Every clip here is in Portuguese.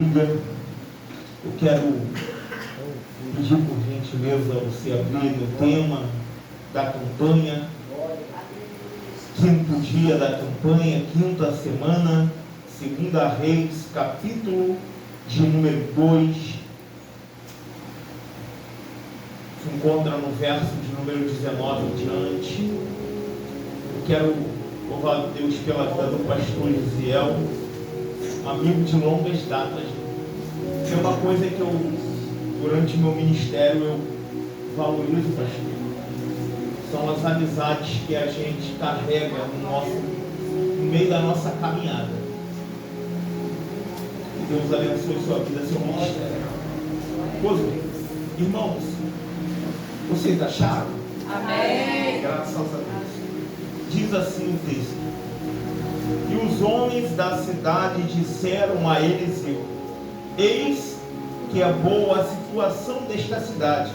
Eu quero pedir por gentileza você abrir o tema da campanha, quinto dia da campanha, quinta semana, 2 Reis, capítulo de número 2, se encontra no verso de número 19 em diante. Eu quero louvar a Deus pela vida do pastor Isiel, um amigo de longas datas. Tem uma coisa que durante meu ministério, eu valorizo, pastor. São as amizades que a gente carrega no meio da nossa caminhada. Que Deus abençoe sua vida, seu ministério. Irmãos, vocês acharam? Amém. Graças a Deus. Diz assim o texto: e os homens da cidade disseram a Eliseu: eis que é boa a situação desta cidade,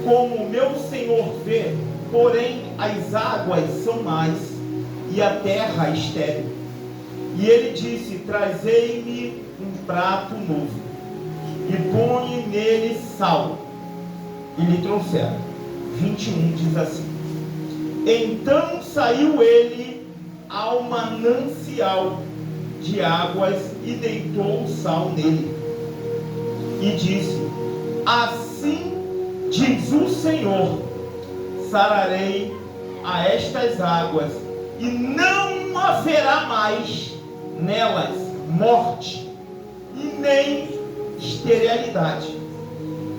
como meu senhor vê, porém as águas são mais e a terra estéril. E ele disse: trazei-me um prato novo e põe nele sal. E lhe trouxeram. 21 diz assim: então saiu ele ao manancial de águas e deitou o sal nele. E disse: assim diz o Senhor, sararei a estas águas, e não haverá mais nelas morte, e nem esterilidade.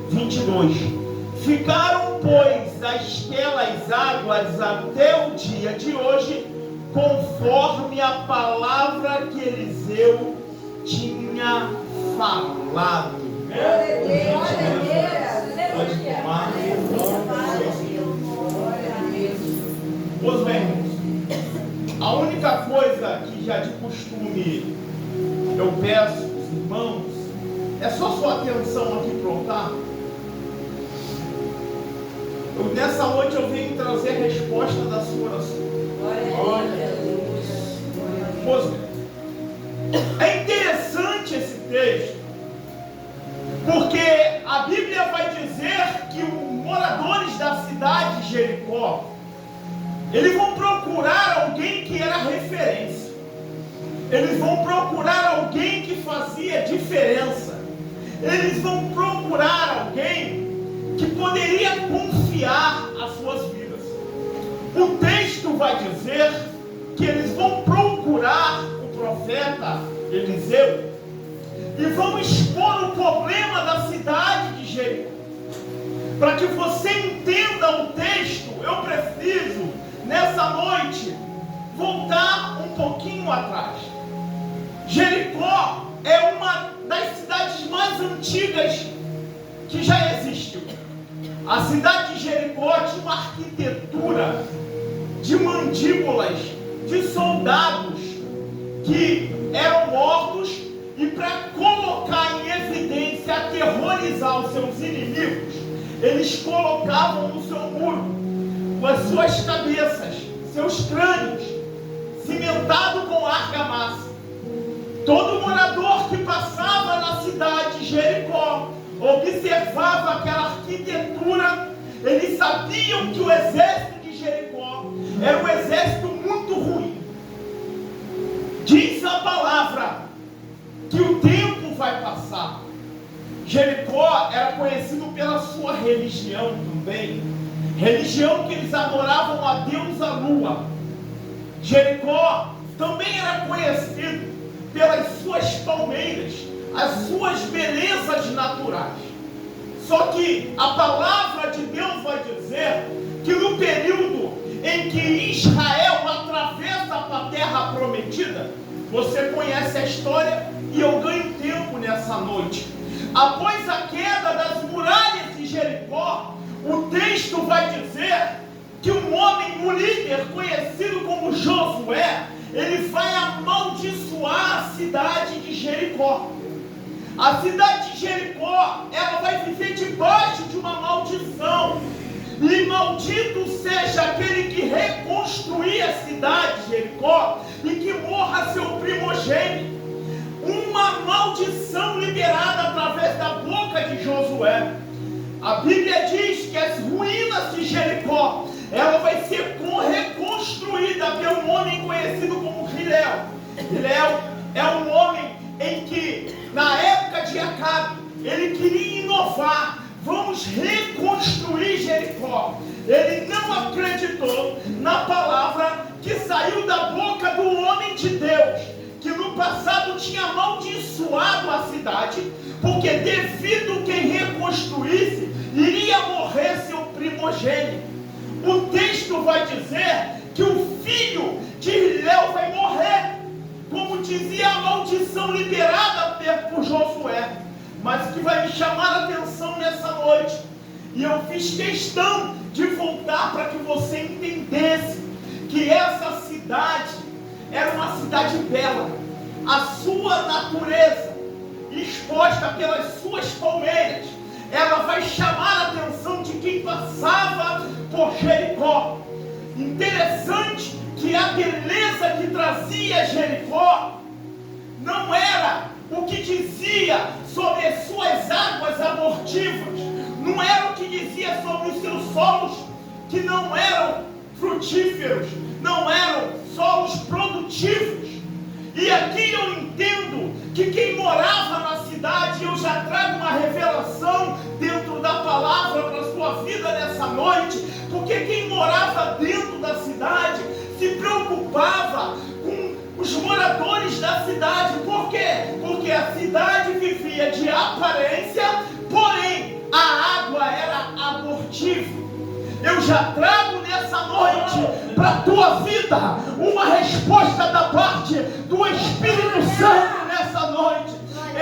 22. Ficaram, pois, aquelas águas até o dia de hoje, conforme a palavra que Eliseu tinha falado. Pode tomar. Os irmãos, a única coisa que já de costume eu peço aos irmãos é só sua atenção aqui para o altar. Nessa noite eu venho trazer a resposta da sua oração. É interessante esse texto, porque a Bíblia vai dizer que os moradores da cidade de Jericó, eles vão procurar alguém que era referência, eles vão procurar alguém que fazia diferença, eles vão procurar alguém que poderia confiar as suas vidas. O texto vai dizer que eles vão procurar o profeta Eliseu e vão expor o problema da cidade de Jericó. Para que você entenda o texto, eu preciso, nessa noite, voltar um pouquinho atrás. Jericó é uma das cidades mais antigas que já existiu. A cidade de Jericó tinha uma arquitetura de mandíbulas, de soldados que eram mortos, e para colocar em evidência, aterrorizar os seus inimigos, eles colocavam no seu muro com as suas cabeças, seus crânios, cimentado com argamassa. Todo morador que passava na cidade de Jericó observava aquela arquitetura, eles sabiam que o exército de Jericó era um exército muito ruim. Diz a palavra que o tempo vai passar. Jericó era conhecido pela sua religião também, religião que eles adoravam a deusa Lua. Jericó também era conhecido pelas suas palmeiras, as suas belezas naturais. Só que a palavra de Deus vai dizer que no período em que Israel atravessa a terra prometida, você conhece a história e eu ganho tempo nessa noite. Após a queda das muralhas de Jericó, o texto vai dizer que um homem, um líder conhecido como Josué, ele vai amaldiçoar a cidade de Jericó. A cidade de Jericó, ela vai viver debaixo de uma maldição. E maldito seja aquele que reconstruir a cidade de Jericó e que morra seu primogênito. Uma Bíblia diz que as ruínas de Jericó, ela vai ser reconstruída pelo homem conhecido como Hilel. Hilel é um homem em que, na época de Acabe, ele queria inovar. Vamos reconstruir Jericó. Ele não acreditou na palavra que saiu da boca do homem de Deus, que no passado tinha amaldiçoado a cidade, porque devido quem reconstruísse, iria morrer seu primogênito. O texto vai dizer que o filho de Hilel vai morrer, como dizia a maldição liberada por Josué. Mas o que vai me chamar a atenção nessa noite, e eu fiz questão de voltar para que você entendesse que essa cidade era uma cidade bela. A sua natureza, exposta pelas suas palmeiras, ela vai chamar a atenção de quem passava por Jericó. Interessante que a beleza que trazia Jericó não era o que dizia sobre as suas águas abortivas, não era o que dizia sobre os seus solos que não eram frutíferos, não eram solos produtivos. E aqui eu entendo que quem morava na cidade, eu já trago uma revelação dentro da palavra para a sua vida nessa noite, porque quem morava dentro da cidade se preocupava com os moradores da cidade. Por quê? Porque a cidade vivia de aparência, porém a água era abortiva. Eu já trago nessa noite para a tua vida uma resposta da parte do Espírito Santo nessa noite.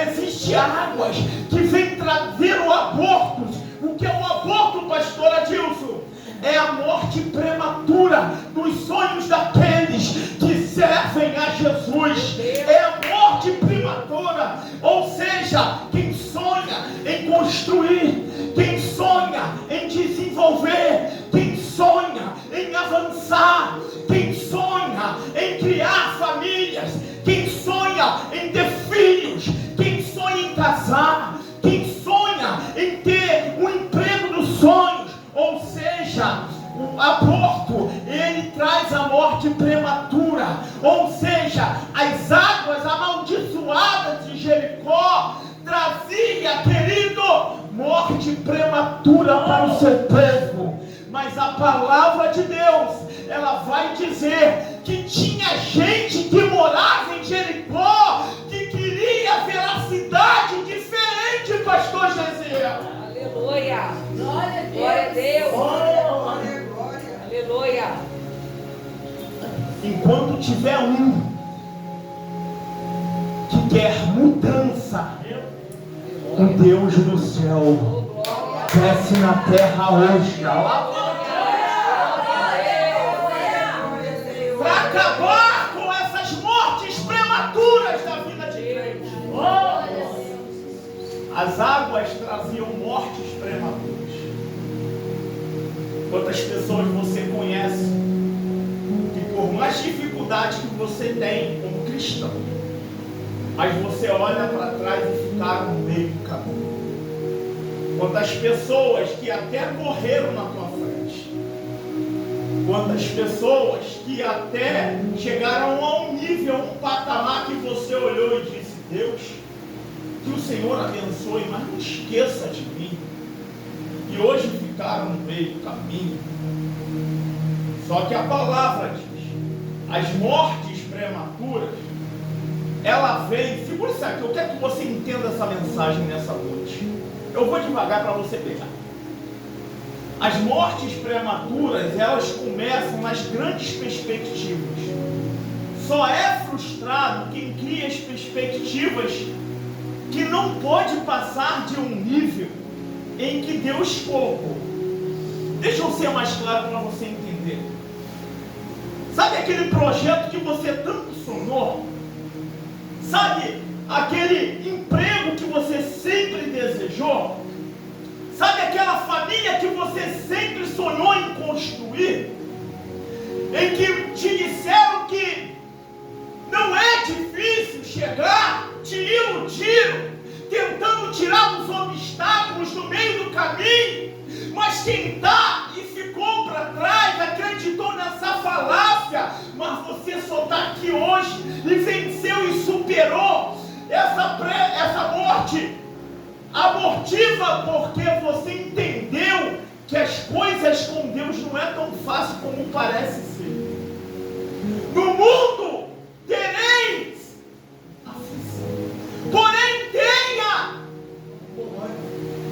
Existem águas que vêm trazer o aborto. O que é o aborto, pastor Adilson? É a morte prematura dos sonhos daqueles que servem a Jesus. É a morte prematura, ou seja, quem sonha em construir, quem sonha em desenvolver, quem sonha em avançar, quem sonha em criar famílias, quem sonha em ter filhos, quem sonha em casar, quem sonha em ter um emprego dos sonhos, ou seja, o aborto, ele traz a morte prematura, ou seja, as águas amaldiçoadas de Jericó trazia, querido, morte prematura para o seu povo. Mas a palavra de Deus, ela vai dizer que tinha gente que morava em Jericó que queria ver a cidade diferente, pastor Gesiel. Aleluia. Glória a Deus. Glória. Aleluia. Enquanto tiver um que quer mudança, o Deus do céu desce na terra hoje. Para acabar com essas mortes prematuras da vida de crente. As águas traziam mortes prematuras. Quantas pessoas você conhece que, por mais dificuldade que você tem como cristão, mas você olha para trás e ficaram no meio do caminho? Quantas pessoas que até correram na tua frente? Quantas pessoas que até chegaram a um nível, um patamar que você olhou e disse: Deus, que o Senhor abençoe, mas não esqueça de mim. E hoje ficaram no meio do caminho. Só que a palavra diz: as mortes prematuras, ela vem. Segura isso aqui, eu quero que você entenda essa mensagem nessa noite. Eu vou devagar para você pegar. As mortes prematuras, elas começam nas grandes perspectivas. Só é frustrado quem cria as perspectivas que não pode passar de um nível em que Deus colocou. Deixa eu ser mais claro para você entender. Sabe aquele projeto que você tanto sonhou? Sabe aquele emprego que você sempre desejou? Sabe aquela família que você sempre sonhou em construir? Em que te disseram que não é difícil chegar, te iludiram, tentando tirar os obstáculos do meio do caminho. Mas quem está e ficou para trás, acreditou nessa falácia, mas você só está aqui hoje e venceu e superou essa morte abortiva, porque você entendeu que as coisas com Deus não é tão fácil como parece ser. No mundo tereis aflição, porém tenha.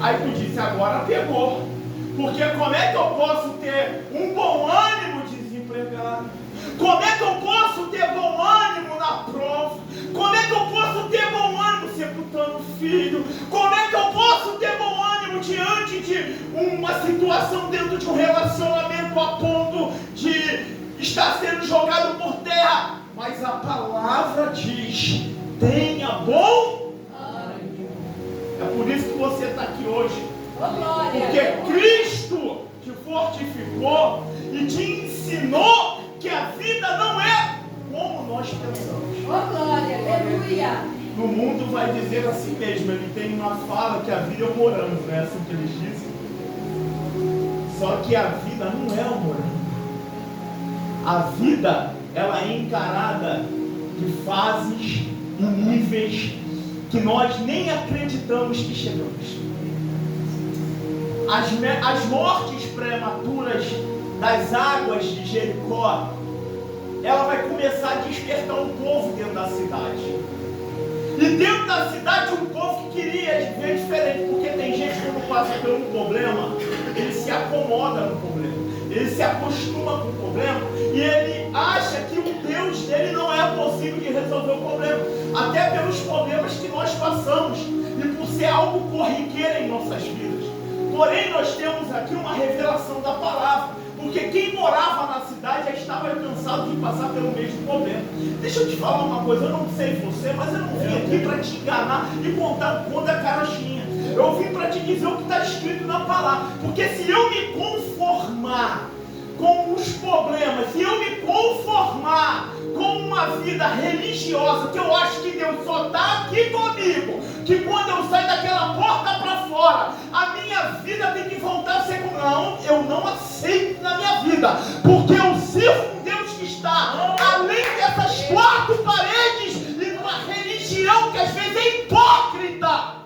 Aí tu disse, agora pegou. Porque como é que eu posso ter um bom ânimo desempregado? Como é que eu posso ter bom ânimo na prova? Como é que eu posso ter bom ânimo sepultando filho? Como é que eu posso ter bom ânimo diante de uma situação dentro de um relacionamento a ponto de estar sendo jogado por terra? Mas a palavra diz, tenha bom ânimo. É por isso que você está aqui hoje. Porque Cristo te fortificou e te ensinou que a vida não é como nós pensamos. Oh, glória, aleluia. No mundo vai dizer assim mesmo, ele tem uma fala que a vida é um morango, não é assim que eles dizem? Só que a vida não é um morango. A vida, ela é encarada de fases e níveis que nós nem acreditamos que chegamos. As mortes prematuras das águas de Jericó, ela vai começar a despertar um povo dentro da cidade. E dentro da cidade um povo que queria ver diferente, porque tem gente que quando passa por um problema, ele se acomoda no problema, ele se acostuma com o problema e ele acha que o Deus dele não é possível de resolver o problema, até pelos problemas que nós passamos e por ser algo corriqueiro em nossas vidas. Porém, nós temos aqui uma revelação da palavra, porque quem morava na cidade já estava cansado de passar pelo mesmo problema. Deixa eu te falar uma coisa, eu não sei você, mas eu não vim aqui para te enganar e contar quando a carochinha. Eu vim para te dizer o que está escrito na palavra, porque se eu me conformar com os problemas, se eu me conformar com uma vida religiosa, que eu acho que Deus só está aqui comigo, que quando eu saio daquela porta para fora, a minha vida tem que voltar a ser como não, eu não aceito na minha vida, porque eu sirvo um Deus que está além dessas quatro paredes e numa religião que às vezes é hipócrita.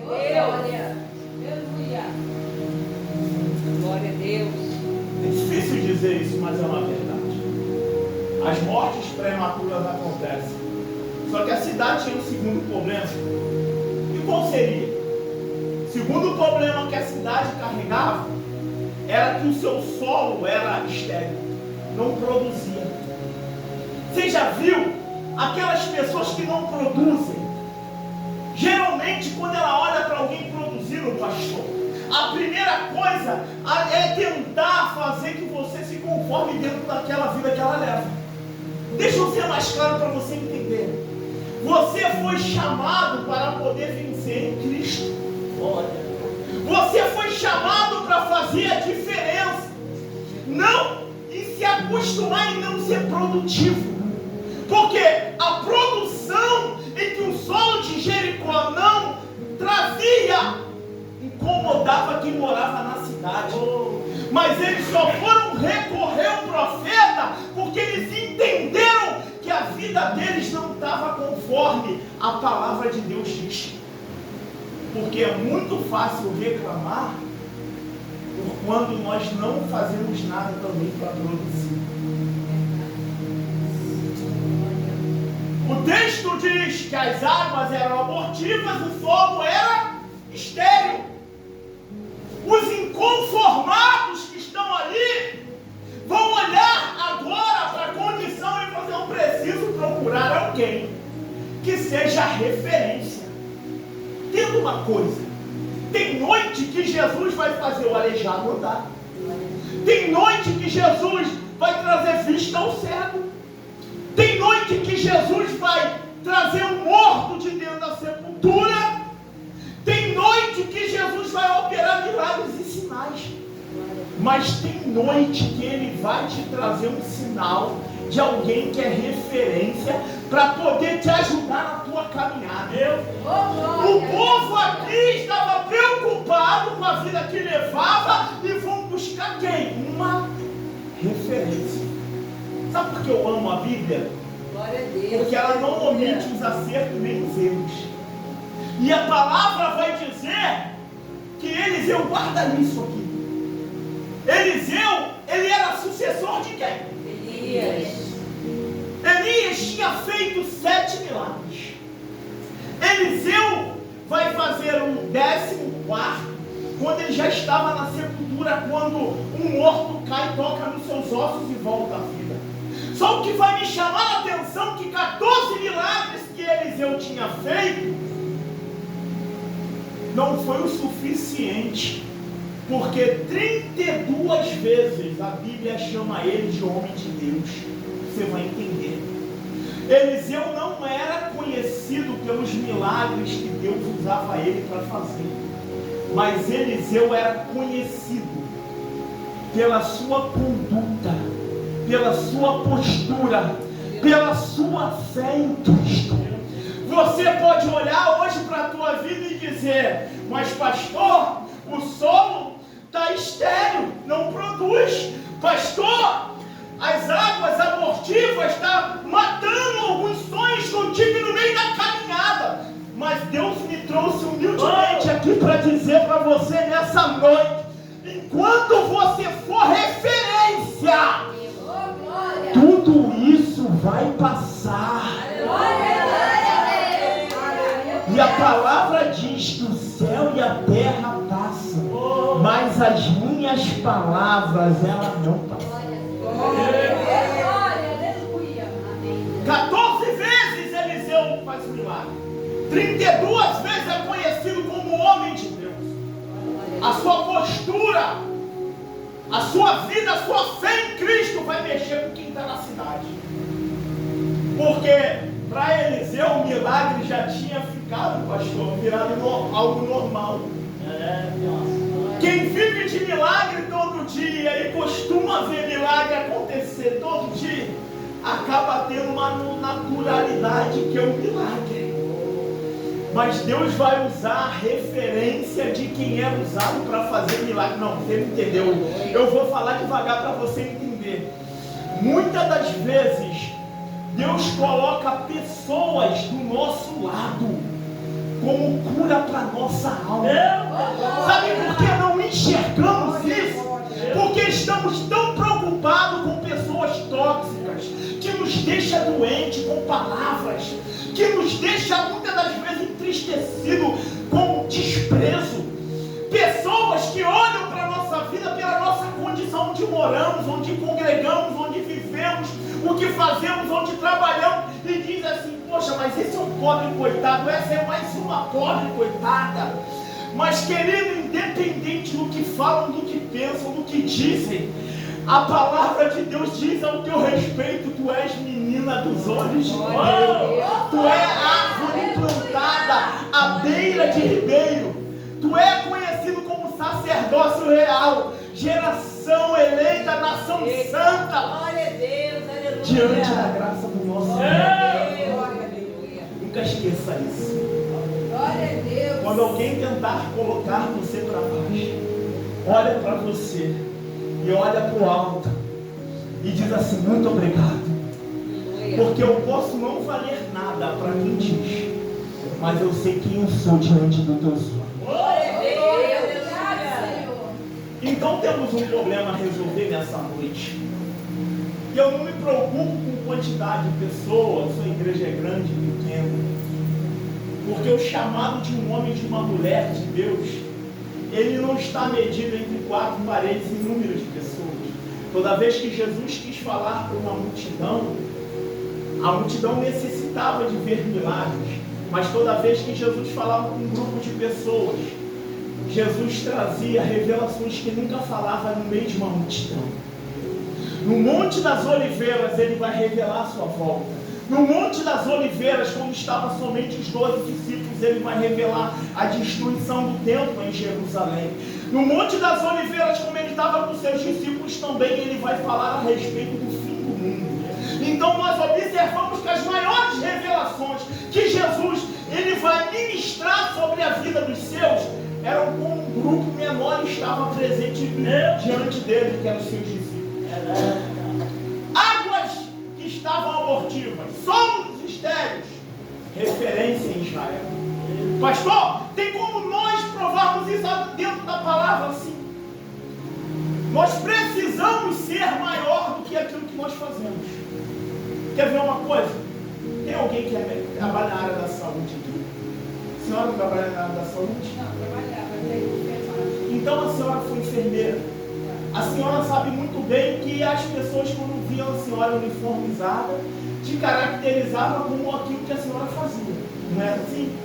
Glória a Deus. Glória a Deus. É difícil dizer isso, mas é uma verdade. As mortes prematuras acontecem. Só que a cidade tinha um segundo problema. E qual seria? O segundo problema que a cidade carregava era que o seu solo era estéril, não produzia. Você já viu aquelas pessoas que não produzem? Geralmente, quando ela olha para alguém produzindo, pastor, a primeira coisa é tentar fazer que você se conforme dentro daquela vida que ela leva. Deixa eu ser mais claro para você entender. Você foi chamado para poder vencer em Cristo. Você foi chamado para fazer a diferença. Não e se acostumar em não ser produtivo. Porque a produção em que o solo de Jericó não trazia, incomodava quem morava na cidade. Mas eles só foram recorrer ao profeta porque eles entenderam que a vida deles não estava conforme a palavra de Deus diz. Porque é muito fácil reclamar por quando nós não fazemos nada também para produzir. O texto diz que as águas eram abortivas, o solo era estéril. Os inconformados que estão ali vão olhar agora para a condição e fazer: eu preciso procurar alguém que seja referência. Entenda uma coisa: tem noite que Jesus vai fazer o aleijado andar, tem noite que Jesus vai trazer vista ao cego, tem noite que Jesus vai trazer um morto de dentro da sepultura, tem noite que Jesus vai operar milagres e sinais, mas tem noite que Ele vai te trazer um sinal de alguém que é referência para poder te ajudar na tua sua caminhada. Oh, O glória. povo aqui estava preocupado com a vida que levava e vão buscar quem? Uma referência. Sabe por que eu amo a Bíblia? Glória a Deus. Porque ela não omite os acertos nem os erros. E a palavra vai dizer que Eliseu, guarda isso aqui. Eliseu, ele era sucessor de quem? Elias. Elias tinha feito 7 milagres. Eliseu vai fazer o 14º, quando ele já estava na sepultura, quando um morto cai, toca nos seus ossos e volta à vida. Só o que vai me chamar a atenção que 14 milagres que Eliseu tinha feito não foi o suficiente, porque 32 vezes a Bíblia chama ele de homem de Deus. Você vai entender. Eliseu não era conhecido pelos milagres que Deus usava ele para fazer, mas Eliseu era conhecido pela sua conduta, pela sua postura, pela sua fé em Cristo. Você pode olhar hoje para a tua vida e dizer: mas pastor, o solo está estéril, não produz. Pastor, as águas abortivas estão matando alguns sonhos que eu tive no meio da caminhada. Mas Deus me trouxe humildemente aqui para dizer para você nessa noite: enquanto você for referência, Oh, glória. tudo isso vai passar. Glória. E a palavra diz que o céu e a terra passam, mas as minhas palavras, elas não passam. Glória. Aleluia. Amém. 14 vezes Eliseu faz milagre. 32 vezes é conhecido como homem de Deus. A sua postura, a sua vida, a sua fé em Cristo vai mexer com quem está na cidade. Porque para Eliseu o milagre já tinha ficado, pastor, virado algo normal. Quem vive de milagre todo dia e costuma ver milagre acontecer todo dia, acaba tendo uma naturalidade que é o milagre. Mas Deus vai usar a referência de quem é usado para fazer milagre. Não, você não entendeu. Eu vou falar devagar para você entender. Muitas das vezes Deus coloca pessoas do nosso lado como cura para nossa alma. Sabe por que não enxergamos isso? Porque estamos tão preocupados com pessoas tóxicas, que nos deixa doente com palavras, que nos deixa muitas das vezes entristecido com desprezo. Pessoas que olham para a nossa vida pela nossa condição onde moramos, onde congregamos, onde vivemos, o que fazemos, onde trabalhamos, e diz assim: poxa, mas esse é um pobre coitado, essa é mais uma pobre coitada. Mas querido, independente do que falam, do que pensam, do que dizem, a palavra de Deus diz ao teu respeito: tu és menina dos olhos de Deus, tu é árvore plantada à beira de ribeiro, tu é conhecido como sacerdócio real, geração eleita, nação santa, Glória a Deus. Aleluia. diante da graça do nosso Deus. Aleluia. Nunca esqueça isso. Glória a Deus. Quando alguém tentar colocar você para baixo, olha para você e olha para o alto e diz assim: muito obrigado, porque eu posso não valer nada para quem diz, mas eu sei quem eu sou diante do teu olhos. Glória a Deus. Senhor. Então temos um problema a resolver nessa noite. E eu não me preocupo com quantidade de pessoas, sua igreja é grande, pequena, porque o chamado de um homem e de uma mulher de Deus, ele não está medido entre 4 paredes e número de pessoas. Toda vez que Jesus quis falar para uma multidão, a multidão necessitava de ver milagres, mas toda vez que Jesus falava com um grupo de pessoas, Jesus trazia revelações que nunca falava no meio de uma multidão. No Monte das Oliveiras ele vai revelar a sua volta. No Monte das Oliveiras, quando estavam somente os 12 discípulos, ele vai revelar a destruição do templo em Jerusalém. No Monte das Oliveiras, como ele estava com seus discípulos também, ele vai falar a respeito do fim do mundo. Então nós observamos que as maiores revelações que Jesus presente diante dele, que eram os seus discípulos. Águas que estavam abortivas, somos estéreis, referência em Israel. Pastor, tem como nós provarmos isso dentro da palavra assim? Nós precisamos ser maior do que aquilo que nós fazemos. Quer ver uma coisa? Tem alguém que trabalha na área da saúde aqui? A senhora trabalha na área da saúde? Não, trabalhava. Então a senhora foi enfermeira. A senhora sabe muito bem que as pessoas, quando viam a senhora uniformizada, te caracterizavam como aquilo que a senhora fazia. Não é assim?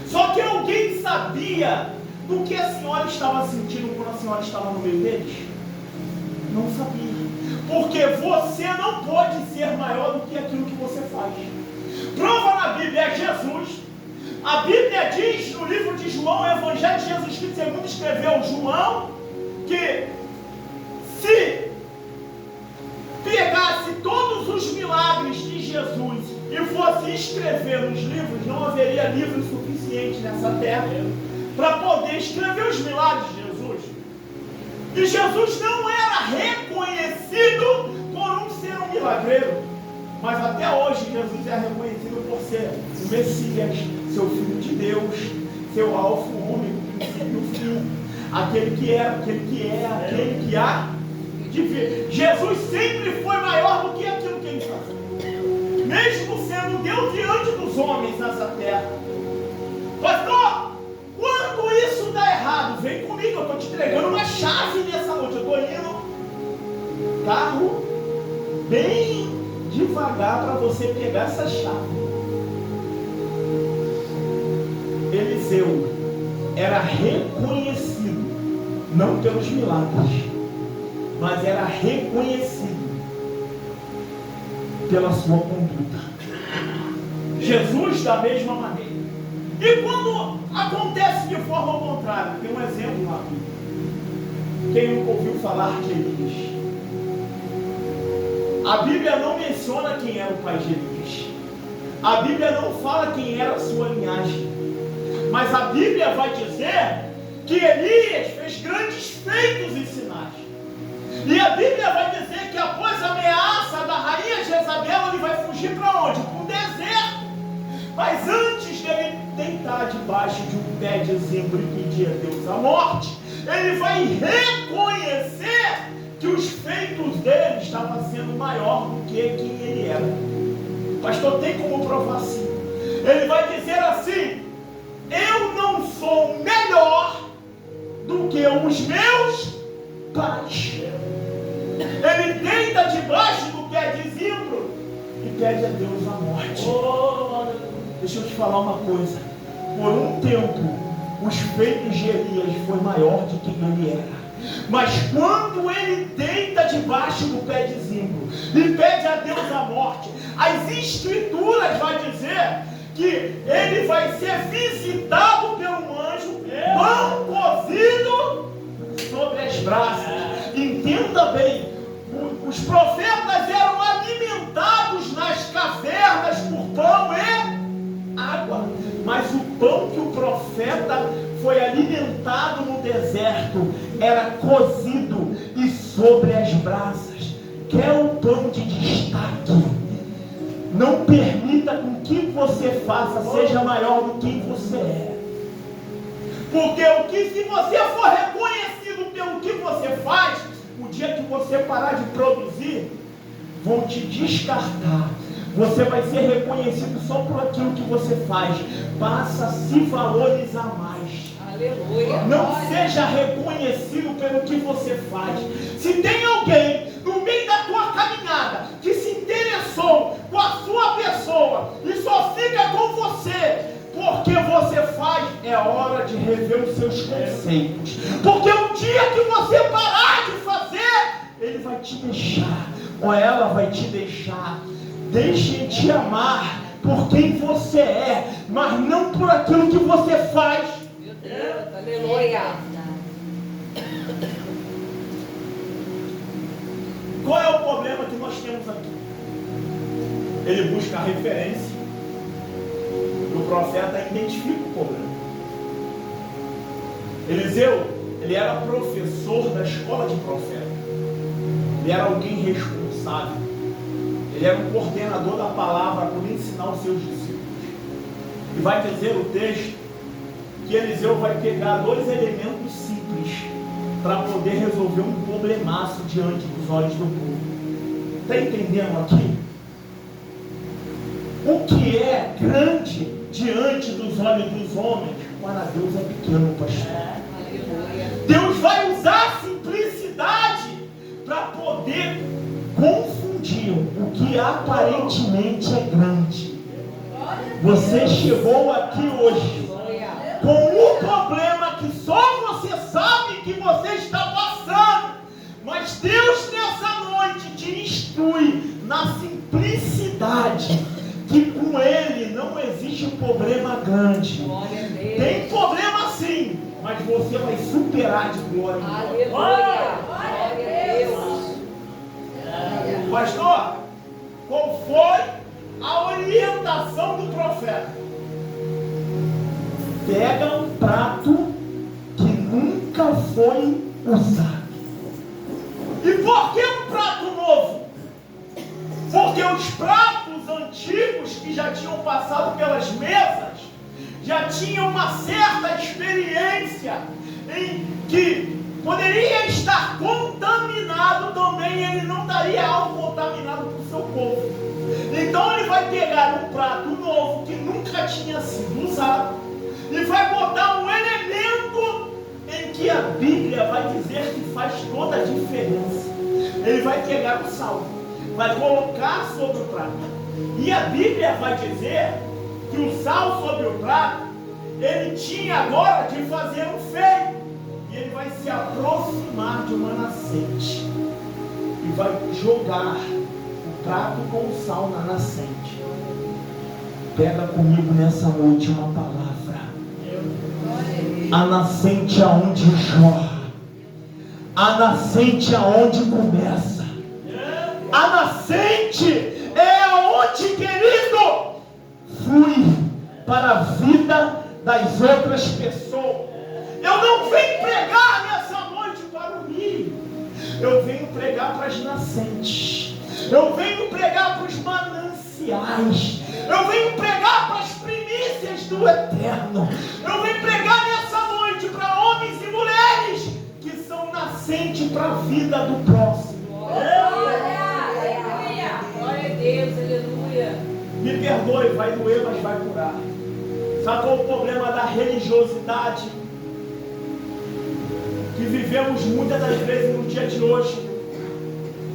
Só que alguém sabia do que a senhora estava sentindo quando a senhora estava no meio deles? Não sabia. Porque você não pode ser maior do que aquilo que você faz. Prova na Bíblia é Jesus. A Bíblia diz no livro de João, o Evangelho de Jesus Cristo, segundo escreveu João, que se pegasse todos os milagres de Jesus e fosse escrever nos livros, não haveria livro suficiente nessa terra para poder escrever os milagres de Jesus. E Jesus não era reconhecido por ser um milagreiro, mas até hoje Jesus é reconhecido por ser o Messias, seu Filho de Deus, seu Alfa, o Ômega, o princípio e o fim, aquele que era, aquele que é, aquele que há de vir. Jesus sempre foi maior do que aquilo que ele fazia, mesmo sendo Deus diante dos homens nessa terra. Pastor, quando isso dá errado, vem comigo, eu estou te entregando uma chave nessa noite. Eu estou indo carro bem devagar para você pegar essa chave. Eliseu era reconhecido, não pelos milagres, mas era reconhecido pela sua conduta. Jesus da mesma maneira. E quando acontece de forma contrária, tem um exemplo lá. Quem nunca ouviu falar de Elias? A Bíblia não menciona quem era o pai de Elias. A Bíblia não fala quem era a sua linhagem. Mas a Bíblia vai dizer que Elias fez grandes feitos e sinais. E a Bíblia vai dizer que após a ameaça da rainha Jezabel, ele vai fugir para onde? Para um deserto. Mas antes dele deitar debaixo de um pé de zimbro e pedir a Deus a morte, ele vai reconhecer que os feitos dele estavam sendo maior do que quem ele era. Pastor, tem como provar assim? Ele vai dizer assim: eu não sou melhor do que os meus pais. Ele deita debaixo do pé de zimbro e pede a Deus a morte. Deixa eu te falar uma coisa. Por um tempo, os feitos de Elias foi maior do que ele era. Mas quando ele deita debaixo do pé de zimbro e pede a Deus a morte, as escrituras vão dizer que ele vai ser visitado por um anjo, pão cozido sobre as brasas. Entenda bem, os profetas eram alimentados nas cavernas por pão e água, mas o pão que o profeta foi alimentado no deserto era cozido e sobre as brasas. Quer um pão de destaque? Não permita com que você faça seja maior do que você é. Porque se você for reconhecido pelo que você faz, o dia que você parar de produzir, vão te descartar. Você vai ser reconhecido só por aquilo que você faz. Passa a se valorizar mais. Aleluia. Não seja reconhecido pelo que você faz. Se tem alguém no meio da tua caminhada que se interessou com a sua pessoa e só fica com você porque você faz, é hora de rever os seus conceitos. Porque o dia que você parar de fazer, ele vai te deixar, ou ela vai te deixar. Deixe te amar por quem você é, mas não por aquilo que você faz. Meu Deus, aleluia. Qual é o problema que nós temos aqui? Ele busca a referência. O profeta identifica o problema. Eliseu Ele era professor da escola de profeta. Ele era alguém responsável. Ele era um coordenador da palavra por ensinar os seus discípulos. E vai dizer o texto que Eliseu vai pegar 2 elementos simples para poder resolver um problemaço diante dos olhos do povo. Está entendendo aqui? O que é grande diante dos olhos dos homens, para Deus é pequeno, pastor. Deus vai usar a simplicidade para poder confundir o que aparentemente é grande. Você chegou aqui hoje com um problema que só você sabe que você está passando, mas Deus nessa noite te instrui na simplicidade, que com Ele não existe problema grande. Tem problema sim, mas você vai superar de glória em glória. Pastor, qual foi a orientação do profeta? Pega um prato que nunca foi usado. E por que um prato novo? Porque os pratos antigos que já tinham passado pelas mesas já tinham uma certa experiência em que poderia estar contaminado também, ele não daria algo contaminado para o seu povo. Então ele vai pegar um prato novo que nunca tinha sido usado e vai botar um elemento em que a Bíblia vai dizer que faz toda a diferença. Ele vai pegar o sal, vai colocar sobre o prato, e a Bíblia vai dizer que o sal sobre o prato, ele tinha agora de fazer um feio, e ele vai se aproximar de uma nascente e vai jogar o prato com o sal na nascente. Pega comigo nessa última palavra. A nascente aonde jorra, a nascente aonde começa, a nascente é aonde, querido, flui para a vida das outras pessoas. Eu não venho pregar nessa noite para o milho, eu venho pregar para as nascentes, eu venho pregar para os mananciais, eu venho pregar para as primícias do eterno, eu venho pregar nessa noite para homens e mulheres que são nascentes para a vida do próximo. Glória a Deus, aleluia. Me perdoe, vai doer, mas vai curar. Sabe qual é o problema da religiosidade que vivemos muitas das vezes no dia de hoje?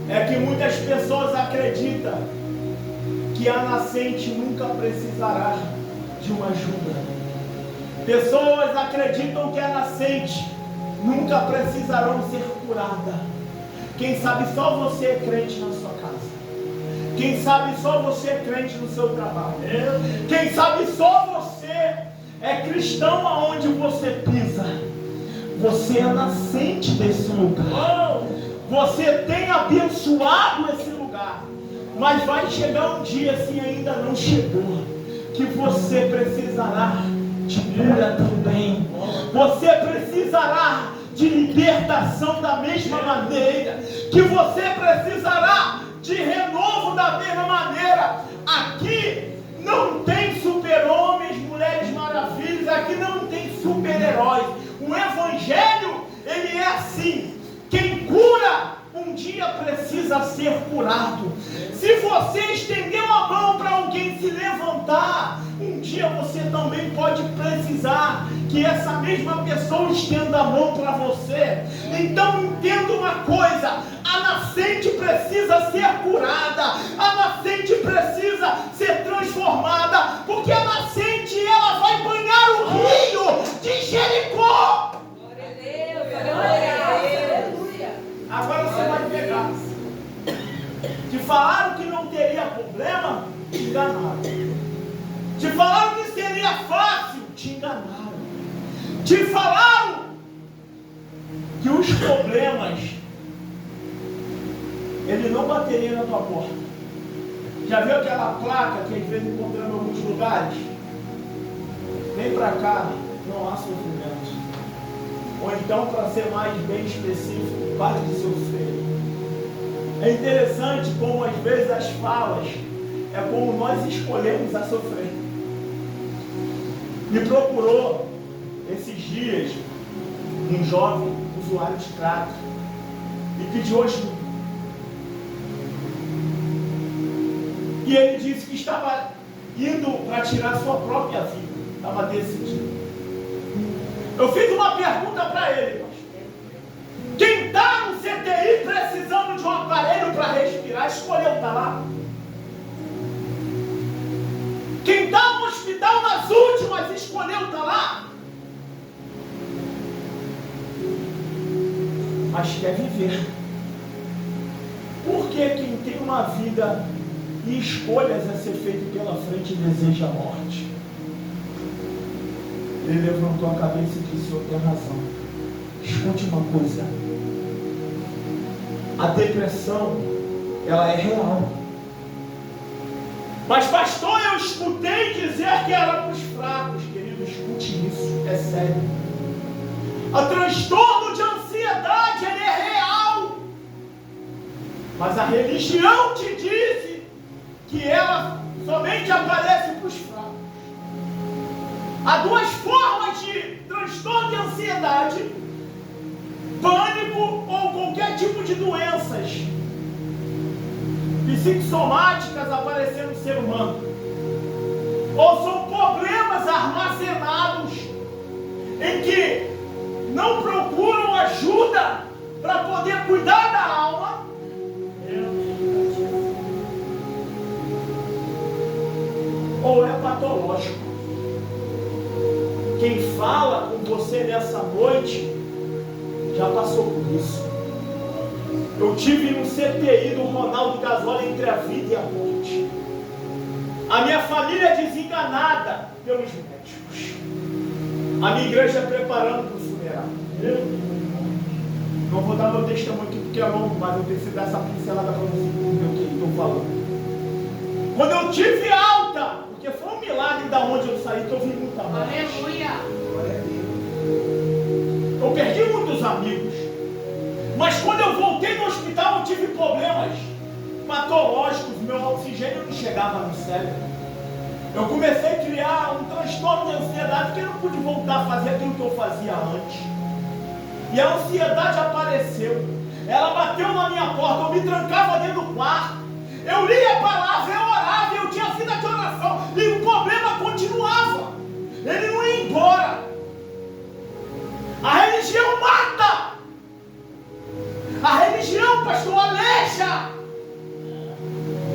É que muitas pessoas acreditam que a nascente nunca precisará de uma ajuda. Pessoas acreditam que a nascente nunca precisarão ser curada. Quem sabe só você é crente na sua casa. Quem sabe só você é crente no seu trabalho. Quem sabe só você é cristão aonde você pisa. Você é nascente desse lugar. Você tem abençoado esse lugar. Mas vai chegar um dia, se ainda não chegou, que você precisará de cura também. Você precisará de libertação da mesma maneira. Que você precisará de renovo da mesma maneira. Aqui não tem super-homens, mulheres maravilhas. Aqui não tem super-heróis. O Evangelho, ele é assim. Quem cura um dia precisa ser curado. Se você estendeu a mão para alguém se levantar, um dia você também pode precisar que essa mesma pessoa estenda a mão para você. Então entenda uma coisa: a nascente precisa ser curada, a nascente precisa ser transformada, porque a nascente, ela vai banhar o rio de Jericó. Glória a Deus, glória a Deus. Agora você vai pegar. Te falaram que não teria problema, te enganaram. Te falaram que seria fácil, te enganaram. Te falaram que os problemas, ele não bateria na tua porta. Já viu aquela placa que às vezes encontramos em alguns lugares? Vem pra cá, não há sofrimento. Ou então, para ser mais bem específico, pare de sofrer. É interessante como às vezes as falas é como nós escolhemos a sofrer. Me procurou esses dias um jovem usuário de crack e pediu ajuda. E ele disse que estava indo para tirar sua própria vida, estava decidido. Eu fiz uma pergunta para ele, pastor. Quem está no CTI precisando de um aparelho para respirar, escolheu estar lá. Quem está no hospital nas últimas, escolheu estar lá. Mas quer viver. Por que quem tem uma vida e escolhas a ser feito pela frente deseja a morte? Ele levantou a cabeça e disse: eu tenho razão. Escute uma coisa. A depressão, ela é real. Mas pastor, eu escutei dizer que era para os fracos. Querido, escute isso, é sério. O transtorno de ansiedade, ele é real. Mas a religião te diz que ela somente aparece para os fracos. Há duas formas de transtorno de ansiedade: pânico ou qualquer tipo de doenças psicossomáticas aparecendo no ser humano, ou são problemas armazenados em que não procuram ajuda para poder cuidar da alma, ou é patológico. Quem fala com você nessa noite já passou por isso. Eu tive no CTI do Ronaldo Gazola entre a vida e a morte. A minha família é desenganada pelos médicos. A minha igreja preparando para o funeral. Não vou dar meu testemunho aqui porque é longo, mas eu preciso dar essa pincelada para você entender o que estou falando. Quando eu tive alta, porque foi um milagre da onde eu saí, que eu vi muita morte. Aleluia! Eu perdi muitos amigos. Mas quando eu voltei no hospital, eu tive problemas patológicos. Meu oxigênio não chegava no cérebro. Eu comecei a criar um transtorno de ansiedade, porque eu não pude voltar a fazer aquilo que eu fazia antes. E a ansiedade apareceu. Ela bateu na minha porta, eu me trancava dentro do quarto. Eu lia a palavra, eu orava, eu tinha vida de oração. E o problema continuava. Ele não ia embora. A religião mata. A religião, pastor, aleja.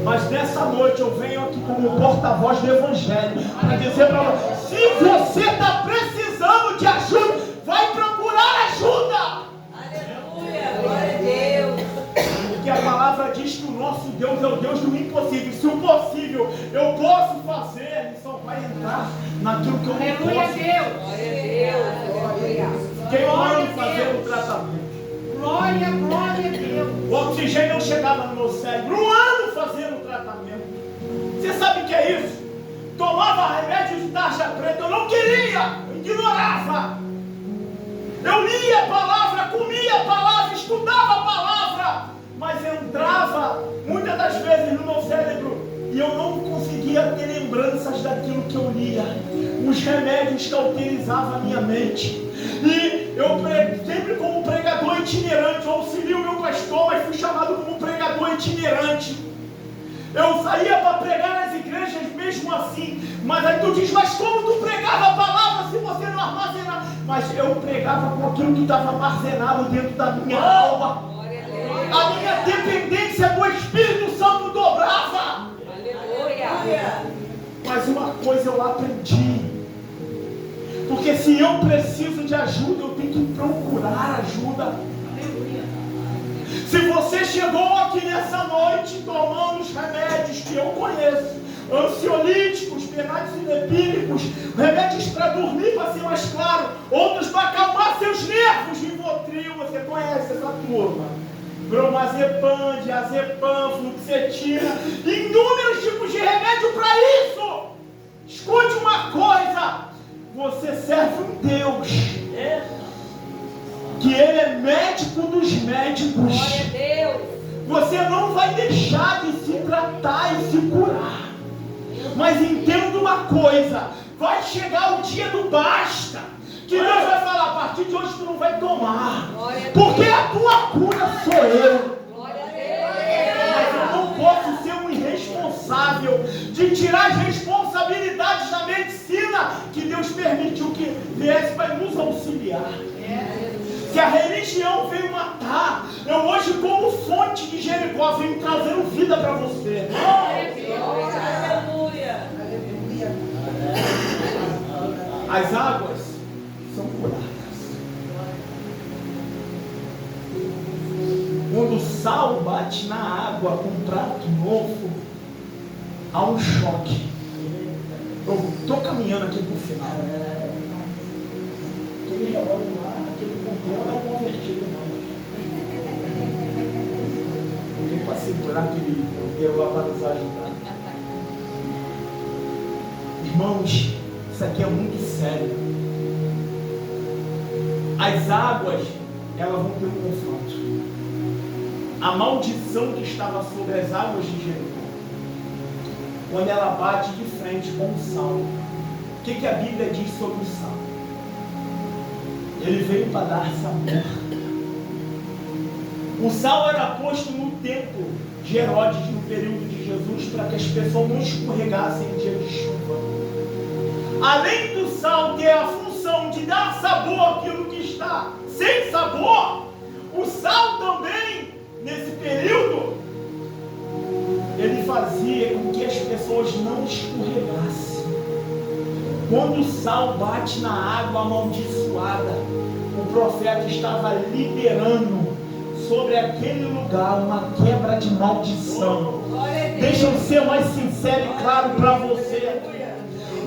Mas nessa noite eu venho aqui como porta-voz do Evangelho para dizer para você: se você está precisando de ajuda, vai procurar ajuda. Aleluia, glória a Deus. Porque a palavra diz que o nosso Deus é o Deus do impossível. Se o possível eu posso fazer, ele só vai entrar naquilo que eu não posso. Aleluia, Deus. Glória a Deus. Quem manda fazer o tratamento? Glória, glória a Deus. O oxigênio não chegava no meu cérebro. Um ano fazendo o tratamento. Você sabe o que é isso? Tomava remédio de tarja preta. Eu não queria. Eu ignorava. Eu lia a palavra, comia a palavra, estudava a palavra. Mas entrava muitas das vezes no meu cérebro e eu não conseguia ter lembranças daquilo que eu lia. Os remédios cauterizavam a minha mente. E eu sempre como pregador itinerante, eu auxilio o meu pastor, mas fui chamado como pregador itinerante. Eu saía para pregar nas igrejas mesmo assim. Mas aí tu diz: mas como tu pregava a palavra se você não armazenava? Mas eu pregava com aquilo que estava armazenado dentro da minha alma. A minha dependência do Espírito Santo dobrava. Aleluia. Mas uma coisa eu aprendi: porque se eu preciso de ajuda, eu tenho que procurar ajuda. Se você chegou aqui nessa noite tomando os remédios que eu conheço, ansiolíticos, fenazepínicos, remédios para dormir, para ser mais claro, outros para acalmar seus nervos, Rivotril, você conhece essa turma, bromazepam, diazepam, fluoxetina, inúmeros tipos de remédio para isso. Escute uma coisa: você serve um Deus que Ele é médico dos médicos. Glória a Deus. Você não vai deixar de se tratar e se curar. Mas entenda uma coisa, vai chegar o dia do basta, que Deus vai falar, a partir de hoje tu não vai tomar, porque a tua cura sou eu. Glória a Deus. Mas eu não posso ser um irresponsável de tirar as responsabilidades da medicina que Deus permitiu que viesse para nos auxiliar. Se a religião veio matar, eu hoje, como fonte de Jericó, venho trazendo vida para você. Aleluia. As águas são curadas. Quando o sal bate na água com um prato novo, há um choque. Eu estou caminhando aqui para o final. Aquele relógio lá, aquele comprou, não é convertido não. Ninguém para segurar aquele roteiro lá para nos ajudar. Irmãos, isso aqui é muito sério. As águas, elas vão ter um confronto. A maldição que estava sobre as águas de Jericó, quando ela bate de frente com o sal, o que a Bíblia diz sobre o sal? Ele veio para dar sabor. O sal era posto no templo de Herodes no período de Jesus para que as pessoas não escorregassem em dia de chuva. Além do sal ter a função de dar sabor àquilo que está sem sabor, o sal também, nesse período, ele fazia com que as pessoas não escorregassem. Quando o sal bate na água amaldiçoada, o profeta estava liberando sobre aquele lugar uma quebra de maldição. Deixa eu ser mais sincero e claro para você.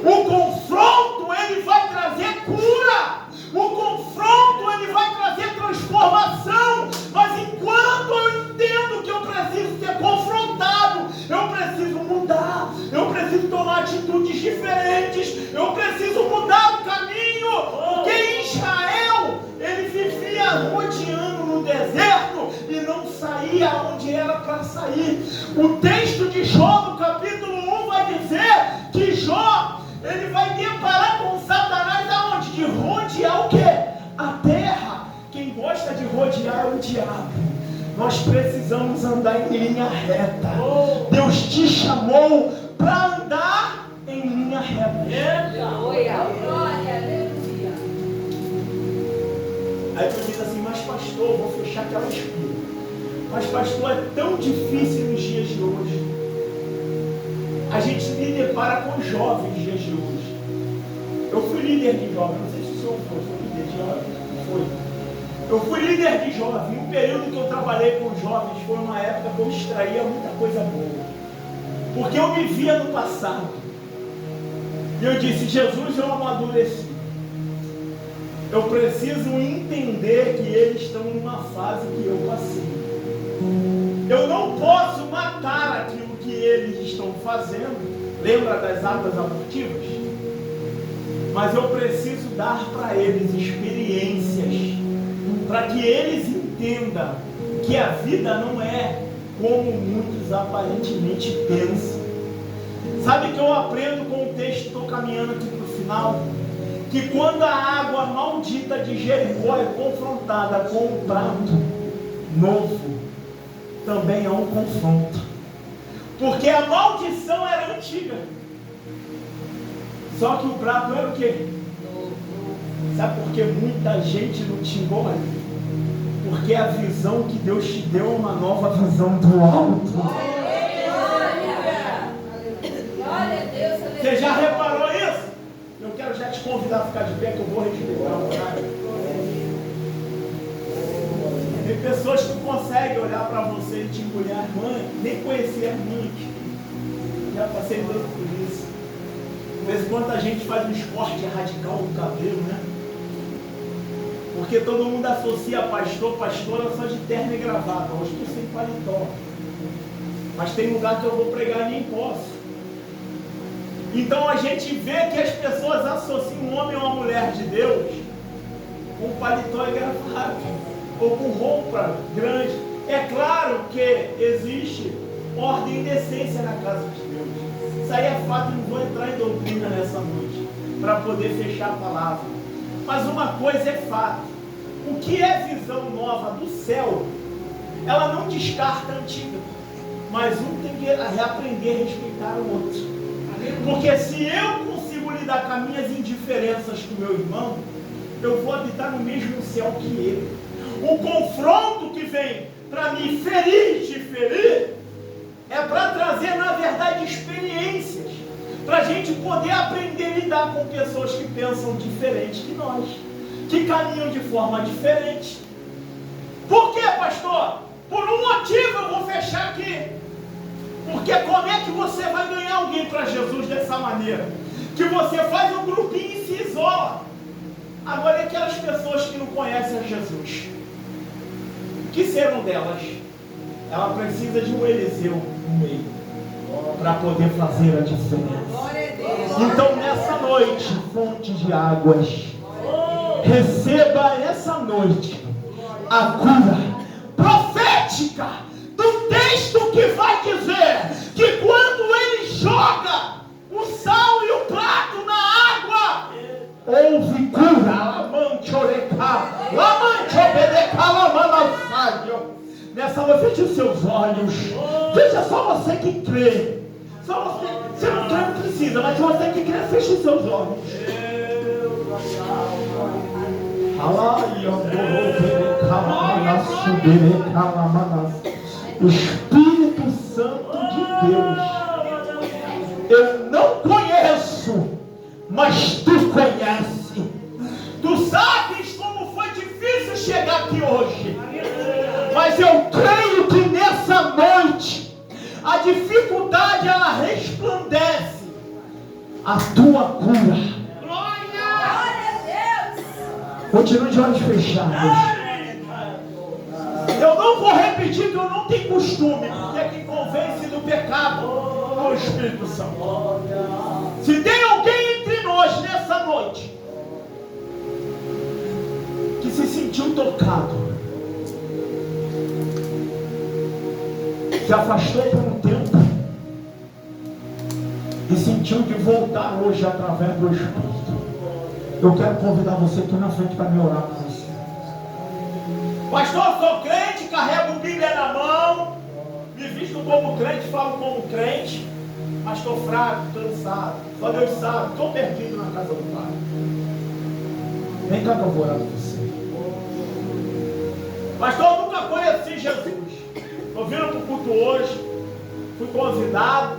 O confronto, ele vai trazer cura. O confronto, ele vai trazer transformação. Mas enquanto eu entendo que eu preciso ser confrontado, eu preciso mudar, eu preciso tomar atitudes diferentes, eu preciso mudar o caminho. Porque em Israel, ele vivia rodeando no deserto e não saía onde era para sair. O texto de Jó, no capítulo 1, vai dizer que Jó, ele vai deparar com Satanás aonde? De rodear o quê? A terra. Quem gosta de rodear é o diabo. Nós precisamos andar em linha reta. Deus te chamou para andar em linha reta. Aí tu diz assim, mas pastor, vou fechar aquela espinha. Mas pastor, é tão difícil nos dias de hoje. A gente se depara com jovens nos dias de hoje. Eu fui líder de jovens, não sei se o senhor foi líder de jovens. Foi. Eu fui líder de jovens. Um período que eu trabalhei com jovens foi uma época que eu extraía muita coisa boa. Porque eu me via no passado. E eu disse, Jesus, eu amadureci. Eu preciso entender que eles estão numa fase que eu passei. Eu não posso matar aquilo que eles estão fazendo. Lembra das águas abortivas? Mas eu preciso dar para eles experiências, para que eles entendam que a vida não é como muitos aparentemente pensam. Sabe que eu aprendo com o texto, estou caminhando aqui para o final, que quando a água maldita de Jericó é confrontada com um prato novo, também há um confronto. Porque a maldição era antiga. Só que o prato era o quê? Sabe por que muita gente não te engole? Porque a visão que Deus te deu é uma nova visão do alto. Você já reparou isso? Eu quero já te convidar a ficar de pé, que eu vou respeitar o horário. Tem pessoas que conseguem olhar para você e te engolir. A irmã, nem conhecia a irmã. Já passei por isso. De vez em quando a gente faz um esporte radical no cabelo, né? Porque todo mundo associa pastor, pastora só de terno e gravata. Hoje estou sem paletó. Mas tem lugar que eu vou pregar e nem posso. Então a gente vê que as pessoas associam um homem a uma mulher de Deus com paletó e gravata, ou com roupa grande. É claro que existe ordem e decência na casa de Deus. Isso aí é fato, não vou entrar em doutrina nessa noite, para poder fechar a palavra. Mas uma coisa é fato: o que é visão nova do céu, ela não descarta a antiga, mas um tem que reaprender a respeitar o outro. Porque se eu consigo lidar com as minhas indiferenças com meu irmão, eu vou habitar no mesmo céu que ele. O confronto que vem para me ferir, te ferir, é para trazer, na verdade, experiências, para a gente poder aprender a lidar com pessoas que pensam diferente de nós, que caminham de forma diferente. Por quê, pastor? Por um motivo eu vou fechar aqui. Porque como é que você vai ganhar alguém para Jesus dessa maneira? Que você faz um grupinho e se isola. Agora, e aquelas pessoas que não conhecem a Jesus? O que serão delas? Ela precisa de um Eliseu no meio, para poder fazer a diferença. Então, nessa noite, fonte de águas, receba essa noite a cura profética do texto que vai dizer que quando ele joga o sal e o prato na água, houve cura. Nessa noite, feche os seus olhos. Veja, só você que crê. Só você não crê, não precisa, mas você que crê, feche os seus olhos. Espírito Santo de Deus, eu não conheço, mas tu conhece. Tu sabes como foi difícil chegar aqui hoje, mas eu creio que nessa noite a dificuldade ela resplandece a tua cura. Continue de olhos fechados. Eu não vou repetir que eu não tenho costume, porque é que convence do pecado o Espírito Santo. Se tem alguém entre nós nessa noite que se sentiu tocado, se afastou por um tempo e sentiu de voltar hoje através do Espírito, eu quero convidar você aqui na frente para me orar com você. Pastor, eu sou crente, carrego Bíblia na mão, me visto como crente, falo como crente, mas estou fraco, cansado, só Deus sabe, estou perdido na casa do Pai. Vem cá que eu vou orar com você. Pastor, eu nunca conheci Jesus. Estou vindo para o culto hoje, fui convidado.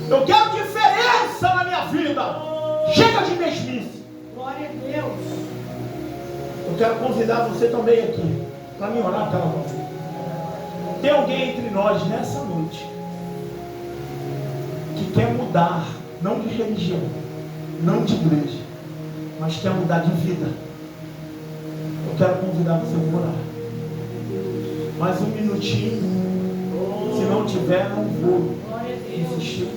Eu quero diferença na minha vida. Chega de mesmice. Glória a Deus. Eu quero convidar você também aqui para me orar pela mão. Tem alguém entre nós nessa noite que quer mudar, não de religião, não de igreja, mas quer mudar de vida. Eu quero convidar você a orar. Mais um minutinho. Se não tiver, não vou insistir.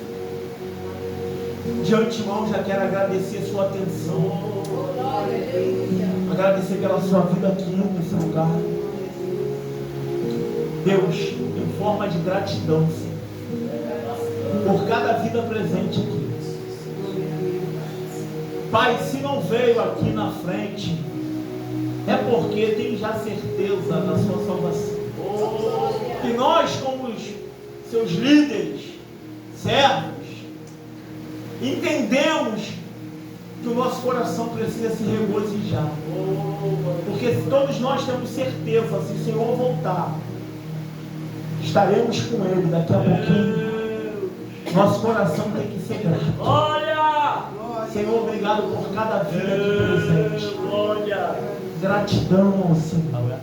De antemão, já quero agradecer a sua atenção. Agradecer pela sua vida aqui nesse lugar. Deus, em forma de gratidão, Senhor, por cada vida presente aqui. Pai, se não veio aqui na frente, é porque tem já certeza da sua salvação. E nós, como os seus líderes, servos, entendemos que o nosso coração precisa se regozijar, porque todos nós temos certeza, se o Senhor voltar, estaremos com Ele daqui a pouquinho. Nosso coração tem que ser grato. Senhor, obrigado por cada vida aqui presente. Gratidão ao Senhor.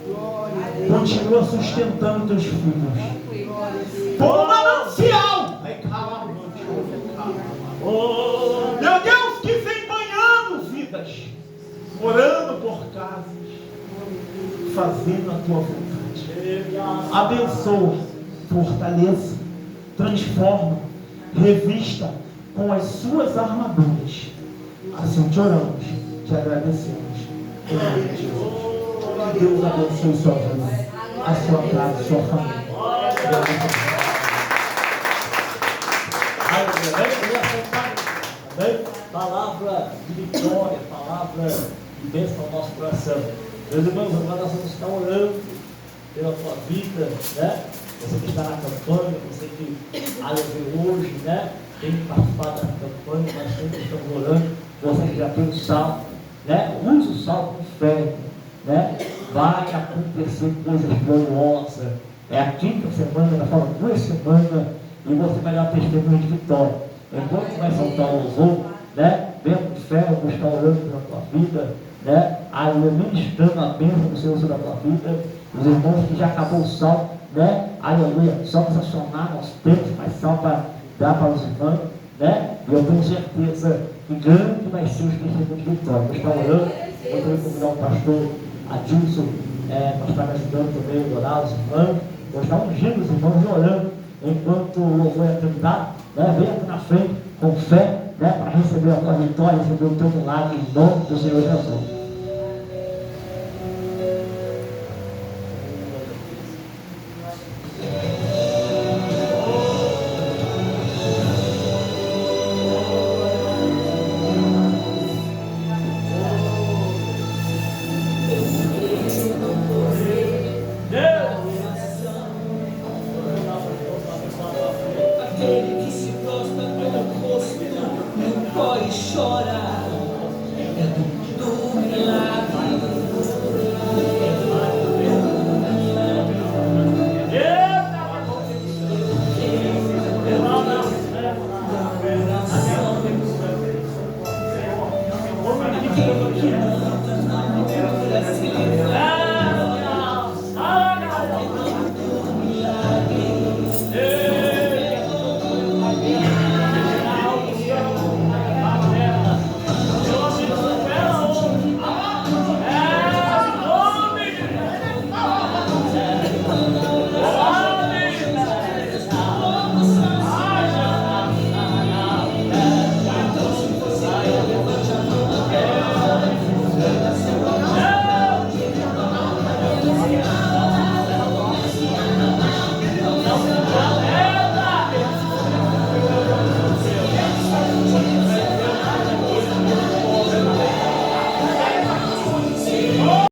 Continua sustentando teus filhos por um manancial. Meu Deus, que vem banhando vidas, orando por casas, fazendo a tua vontade. Abençoa, fortaleça, transforma, revista com as suas armaduras. Assim te oramos, te agradecemos. Em nome de Jesus. Que Deus abençoe sua vida, a sua casa, a sua família. Amém? Palavra de vitória, palavra de bênção ao nosso coração. Meus irmãos, agora nós vamos estar orando pela tua vida, né? Você que está na campanha, você que hoje, né? Tem participado da campanha, nós sempre estamos orando. Você que já tem o salmo, né? Use o salmo com fé, né? Vai acontecer coisas gloriosas. É a quinta semana, nós falamos 2 semanas, e você vai dar testemunho de vitória. Enquanto vai soltar o louvor, né? Venha com fé, eu vou estar orando pela tua vida, né? Aleluia, ministrando a bênção do Senhor sobre a tua vida. Os irmãos que já acabou o salmo, né? Aleluia, só para acionar nós temos mais salmo para dar para os irmãos, né? E eu tenho certeza que grande vai ser os testemunhos de vitória. Vou estar orando, eu quero convidar o pastor Adilson para estar me ajudando também a orar os irmãos. Vou estar ungindo os irmãos e orando enquanto o louvor é cantado, né? Venha aqui na frente com fé, né? Para receber a tua vitória, receber o teu milagre em nome do Senhor Jesus. Aquele que se prostra pelo rosto no pó e chora, é do milagre. Quem que